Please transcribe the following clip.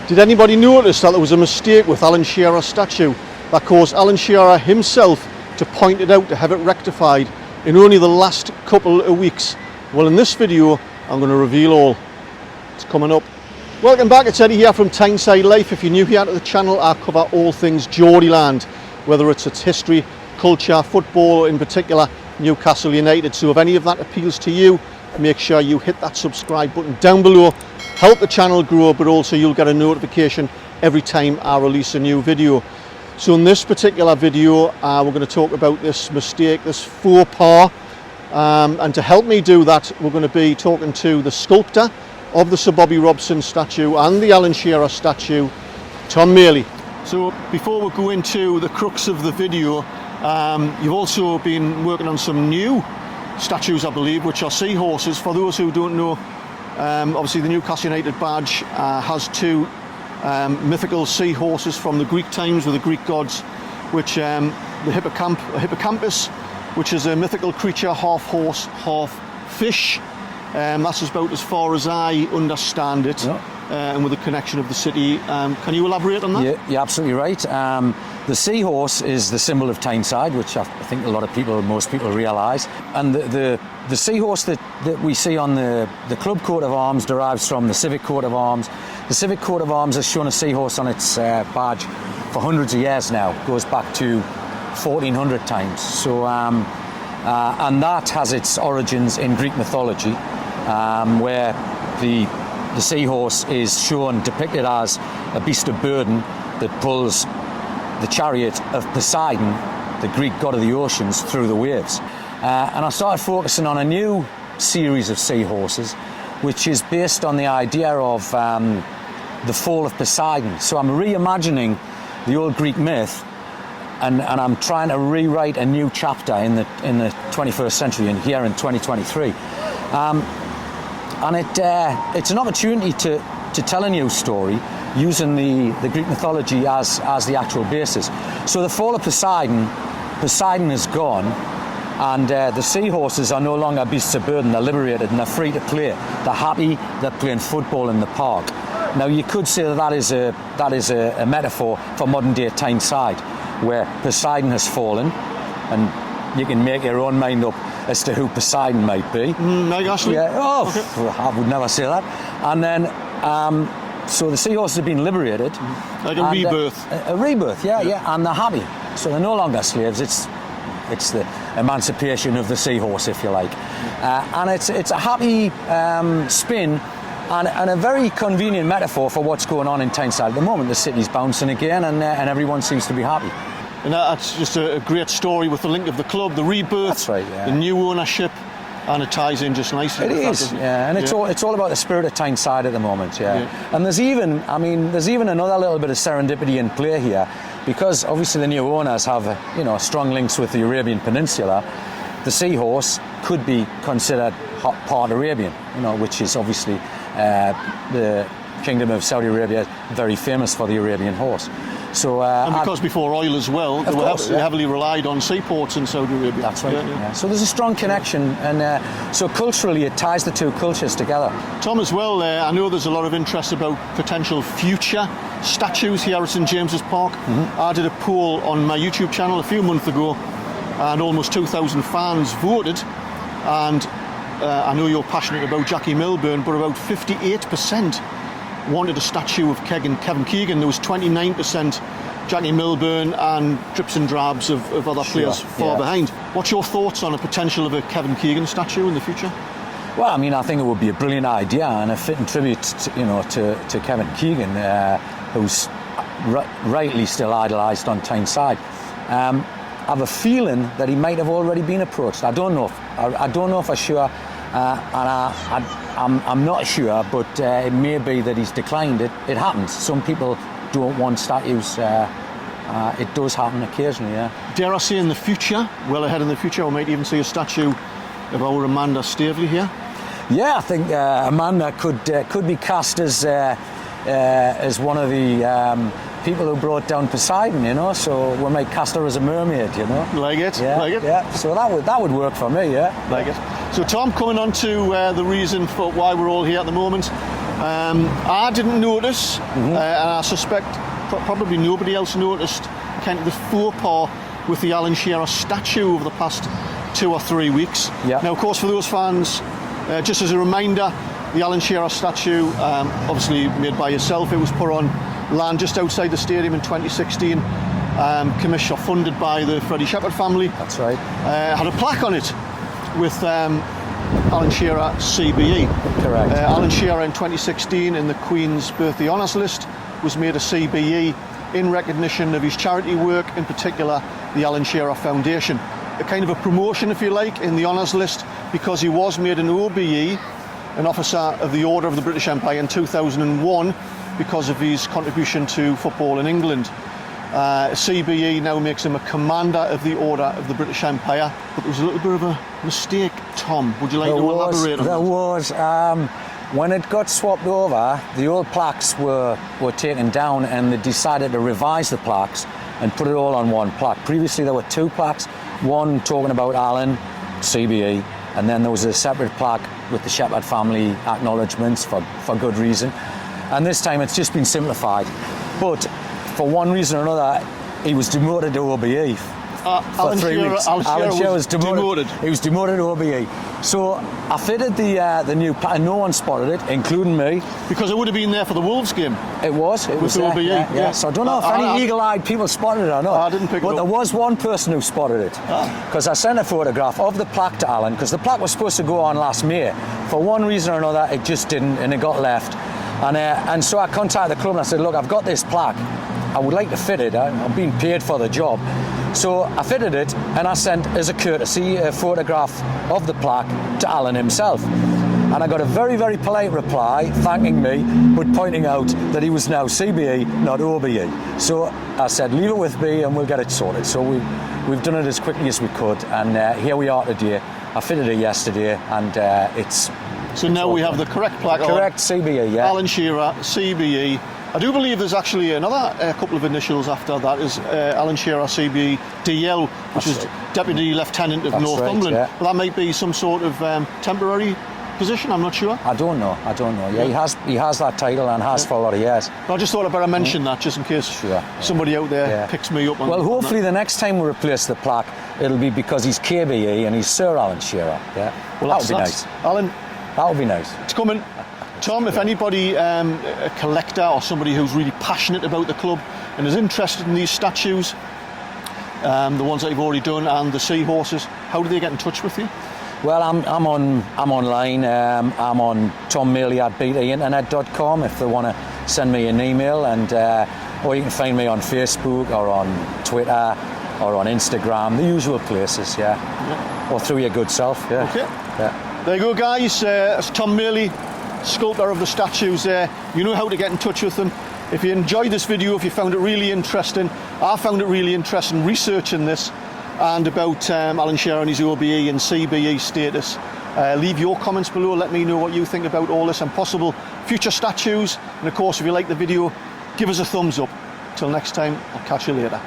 Did anybody notice that there was a mistake with Alan Shearer's statue that caused Alan Shearer himself to point it out to have it rectified in only the last couple of weeks? Well, in this video I'm going to reveal all. It's coming up. Welcome back, it's Eddie here from Tyneside Life. If you're new here to the channel, I cover all things Geordieland, whether it's its history, culture, football, in particular Newcastle United. So if any of that appeals to you, make sure you hit that subscribe button down below. Help the channel grow, but also you'll get a notification every time I release a new video. So in this particular video, we're going to talk about this mistake, this faux pas. And to help me do that, we're going to be talking to the sculptor of the Sir Bobby Robson statue and the Alan Shearer statue, Tom Maley. So before we go into the crux of the video, you've also been working on some new statues, I believe, which are seahorses. For those who don't know, obviously the Newcastle United badge has two mythical seahorses from the Greek times with the Greek gods, which the hippocampus, which is a mythical creature, half horse, half fish. That's about as far as I understand it. Yeah. And with the connection of the city. Can you elaborate on that? Yeah, you're absolutely right. The seahorse is the symbol of Tyneside, which I think a lot of people, most people realise. And the seahorse that we see on the club coat of arms derives from the civic coat of arms. The civic coat of arms has shown a seahorse on its badge for hundreds of years now. It goes back to 1400 times. So, and that has its origins in Greek mythology, where the seahorse is shown, depicted as a beast of burden that pulls the chariot of Poseidon, the Greek god of the oceans, through the waves. And I started focusing on a new series of seahorses, which is based on the idea of the fall of Poseidon. So I'm reimagining the old Greek myth, and I'm trying to rewrite a new chapter in the 21st century, and here in 2023. And it's an opportunity to tell a new story using the Greek mythology as the actual basis. So the fall of Poseidon is gone, and the seahorses are no longer beasts of burden. They're liberated and they're free to play. They're happy. They're playing football in the park. Now you could say that is a metaphor for modern day Tyneside, where Poseidon has fallen, and you can make your own mind up as to who Poseidon might be. Meg Ashley? Yeah. Oh, okay. I would never say that. And then, so the seahorses have been liberated. Like a rebirth. A rebirth, yeah. And they're happy. So they're no longer slaves. It's the emancipation of the seahorse, if you like. And it's a happy spin and a very convenient metaphor for what's going on in Tyneside at the moment. The city's bouncing again, and everyone seems to be happy. And that's just a great story with the link of the club, the rebirth, that's right, yeah. The new ownership, and it ties in just nicely. It is, yeah, and it's all about the spirit of Tyneside at the moment, yeah. And there's even another little bit of serendipity in play here, because obviously the new owners have strong links with the Arabian Peninsula. The seahorse could be considered part Arabian, which is obviously the Kingdom of Saudi Arabia, very famous for the Arabian horse. So, and because before oil as well, they heavily relied on seaports in Saudi Arabia. That's right. Yeah. So there's a strong connection, and so culturally it ties the two cultures together. Tom, as well, I know there's a lot of interest about potential future statues here at St James's Park. Mm-hmm. I did a poll on my YouTube channel a few months ago, and almost 2,000 fans voted. And I know you're passionate about Jackie Milburn, but about 58% wanted a statue of Kevin Keegan. There was 29% Jackie Milburn and drips and drabs of other players far behind. What's your thoughts on a potential of a Kevin Keegan statue in the future? Well, I mean, I think it would be a brilliant idea and a fitting tribute, to Kevin Keegan, who's rightly still idolised on Tyneside. I have a feeling that he might have already been approached. I don't know for sure. And I'm not sure, but it may be that he's declined it. It happens. Some people don't want statues. It does happen occasionally, yeah. Dare I say in the future, well ahead in the future, we might even see a statue of our Amanda Staveley here? Yeah, I think Amanda could be cast as one of the people who brought down Poseidon, so we might cast her as a mermaid, Like it? Yeah, like it? Yeah, so that would work for me, yeah. Like it. So Tom, coming on to the reason for why we're all here at the moment, I didn't notice, and I suspect probably nobody else noticed kind of the faux pas with the Alan Shearer statue over the past 2 or 3 weeks. Yeah. Now, of course, for those fans, just as a reminder, the Alan Shearer statue, obviously made by yourself, it was put on land just outside the stadium in 2016, commissioned or funded by the Freddie Shepherd family. That's right. Had a plaque on it with Alan Shearer CBE. Correct. Alan Shearer in 2016 in the Queen's Birthday Honours List was made a CBE in recognition of his charity work, in particular the Alan Shearer Foundation. A kind of a promotion, if you like, in the Honours List, because he was made an OBE, an Officer of the Order of the British Empire, in 2001 because of his contribution to football in England. CBE now makes him a Commander of the Order of the British Empire. But there was a little bit of a mistake, Tom. Would you like to elaborate on that? There was. When it got swapped over, the old plaques were taken down, and they decided to revise the plaques and put it all on one plaque. Previously there were 2 plaques, one talking about Alan, CBE, and then there was a separate plaque with the Shepherd family acknowledgements for good reason. And this time it's just been simplified. But for one reason or another, he was demoted to OBE for 3 weeks. Alan Shearer was demoted. He was demoted to OBE. So I fitted the new plaque, and no one spotted it, including me. Because it would have been there for the Wolves game. It was there, OBE. yeah. So I don't know if any eagle-eyed people spotted it or not. I didn't pick it up. But there was one person who spotted it. Because I sent a photograph of the plaque to Alan, because the plaque was supposed to go on last May. For one reason or another, it just didn't, and it got left. And so I contacted the club and I said, look, I've got this plaque. I would like to fit it. I'm being paid for the job. So I fitted it, and I sent, as a courtesy, a photograph of the plaque to Alan himself. And I got a very, very polite reply thanking me, but pointing out that he was now CBE, not OBE. So I said, leave it with me and we'll get it sorted. So we've done it as quickly as we could, and here we are today. I fitted it yesterday, and it's... So now we have the correct plaque on. Correct CBE, yeah. Alan Shearer, CBE. I do believe there's actually another couple of initials after that, is Alan Shearer CBE DL, which is Deputy Lieutenant of Northumberland. Right, yeah. That might be some sort of temporary position, I'm not sure. I don't know. Yeah, he has that title and has for a lot of years. But I just thought I'd better mention that, just in case somebody out there picks me up on Well, hopefully that. the next time we replace the plaque, it'll be because he's KBE and he's Sir Alan Shearer. Yeah. Well, that would be nice. Alan, that would be nice. It's coming. Tom, if anybody, a collector or somebody who's really passionate about the club and is interested in these statues, the ones that you've already done, and the Seahorses, how do they get in touch with you? Well, I'm online. I'm on tommailey@btinternet.com if they want to send me an email, and or you can find me on Facebook or on Twitter or on Instagram, the usual places, or through your good self. Okay. There you go, guys. It's Tom Mailey, sculptor of the statues there. You know how to get in touch with them. If you enjoyed this video, if you found it really interesting, I found it really interesting researching this and about Alan Shearer and his OBE and CBE status. Leave your comments below, let me know what you think about all this and possible future statues. And of course, if you like the video, give us a thumbs up. Till next time, I'll catch you later.